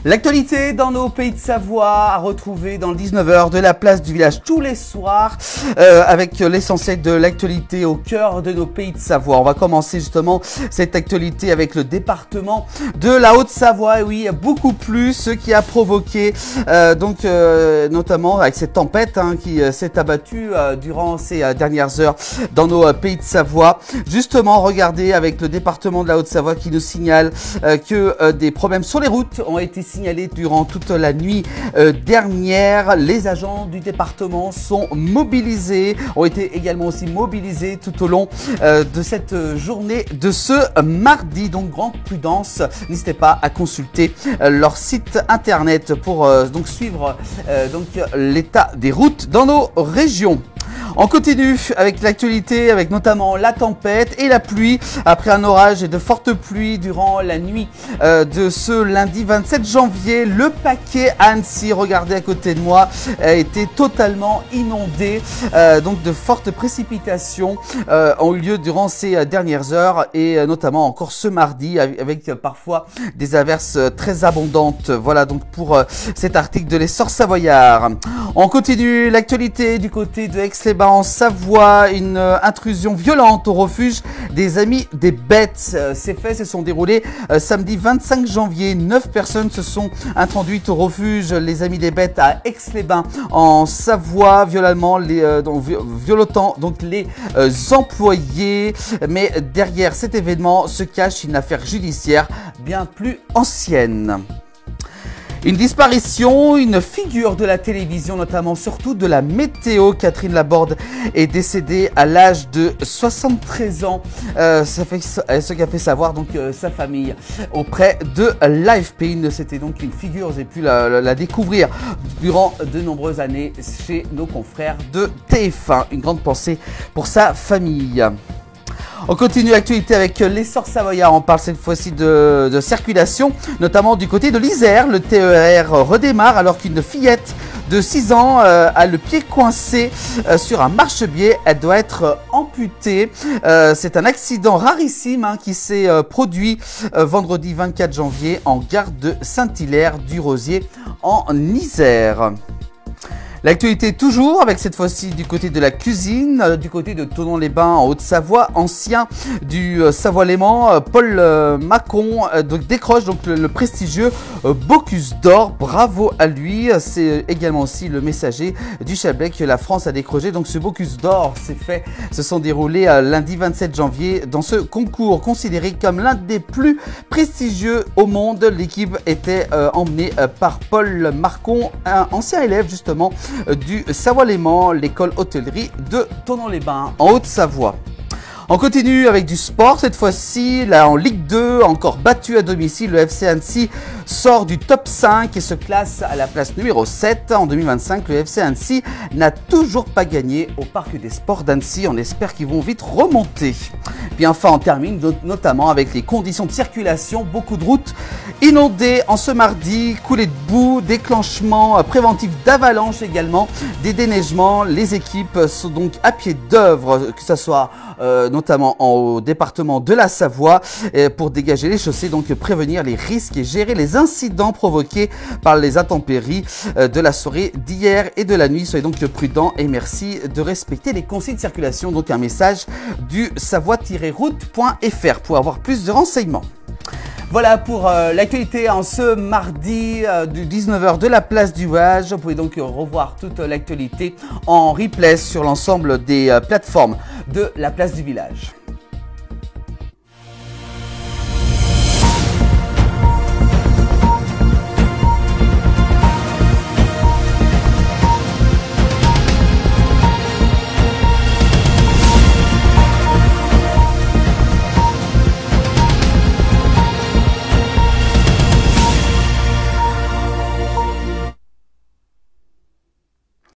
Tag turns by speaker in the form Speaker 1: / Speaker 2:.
Speaker 1: L'actualité dans nos pays de Savoie à retrouver dans le 19h de la place du village tous les soirs avec l'essentiel de l'actualité au cœur de nos pays de Savoie. On va commencer justement cette actualité avec le département de la Haute-Savoie. Et oui, il y a beaucoup plus, ce qui a provoqué notamment avec cette tempête qui s'est abattue durant ces dernières heures dans nos pays de Savoie. Justement, regardez avec le département de la Haute-Savoie qui nous signale que des problèmes sur les routes ont été signalés durant toute la nuit dernière. Les agents du département sont mobilisés, ont été également aussi mobilisés tout au long de cette journée de ce mardi. Donc grande prudence, n'hésitez pas à consulter leur site internet pour donc suivre l'état des routes dans nos régions. On continue avec l'actualité, avec notamment la tempête et la pluie. Après un orage et de fortes pluies durant la nuit de ce lundi 27 janvier, le paquet à Annecy, regardez à côté de moi, a été totalement inondé. Donc de fortes précipitations ont eu lieu durant ces dernières heures et notamment encore ce mardi avec parfois des averses très abondantes. Voilà donc pour cet article de l'Essor Savoyard. On continue l'actualité du côté de Aix-les-Bains en Savoie, une intrusion violente au refuge des Amis des Bêtes. Ces faits se sont déroulés samedi 25 janvier. 9 personnes se sont introduites au refuge les Amis des Bêtes à Aix-les-Bains en Savoie, violentant donc les employés. Mais derrière cet événement se cache une affaire judiciaire bien plus ancienne. Une disparition, une figure de la télévision, notamment surtout de la météo. Catherine Laborde est décédée à l'âge de 73 ans. Ce qu'a fait savoir donc sa famille auprès de l'AFP. C'était donc une figure, vous avez pu la découvrir durant de nombreuses années chez nos confrères de TF1. Une grande pensée pour sa famille. On continue l'actualité avec l'Essor Savoyard. On parle cette fois-ci de circulation, notamment du côté de l'Isère. Le TER redémarre alors qu'une fillette de 6 ans a le pied coincé sur un marchepied. Elle doit être amputée. C'est un accident rarissime qui s'est produit vendredi 24 janvier en gare de Saint-Hilaire-du-Rosier en Isère. L'actualité toujours avec cette fois-ci du côté de la cuisine, du côté de Thonon-les-Bains en Haute-Savoie, ancien du Savoie-Léman, Paul Macon décroche donc le prestigieux Bocuse d'or. Bravo à lui. C'est également aussi le messager du Chablais que la France a décroché. Donc ce Bocuse d'or, ces faits se sont déroulés lundi 27 janvier dans ce concours considéré comme l'un des plus prestigieux au monde. L'équipe était emmenée par Paul Macon, un ancien élève justement du Savoie-Léman, l'école hôtellerie de Thonon-les-Bains en Haute-Savoie. On continue avec du sport cette fois-ci, là en Ligue 2, encore battu à domicile, le FC Annecy sort du top 5 et se classe à la place numéro 7. En 2025, le FC Annecy n'a toujours pas gagné au Parc des Sports d'Annecy. On espère qu'ils vont vite remonter. Puis enfin, on termine notamment avec les conditions de circulation. Beaucoup de routes inondées en ce mardi, coulées de boue, déclenchement préventif d'avalanche également, des déneigements. Les équipes sont donc à pied d'œuvre, que ce soit notamment au département de la Savoie pour dégager les chaussées, donc prévenir les risques et gérer les incidents provoqués par les intempéries de la soirée d'hier et de la nuit. Soyez donc prudents et merci de respecter les consignes de circulation. Donc un message du savoie-route.fr pour avoir plus de renseignements. Voilà pour l'actualité en ce mardi du 19h de la place du village. Vous pouvez donc revoir toute l'actualité en replay sur l'ensemble des plateformes de la place du village.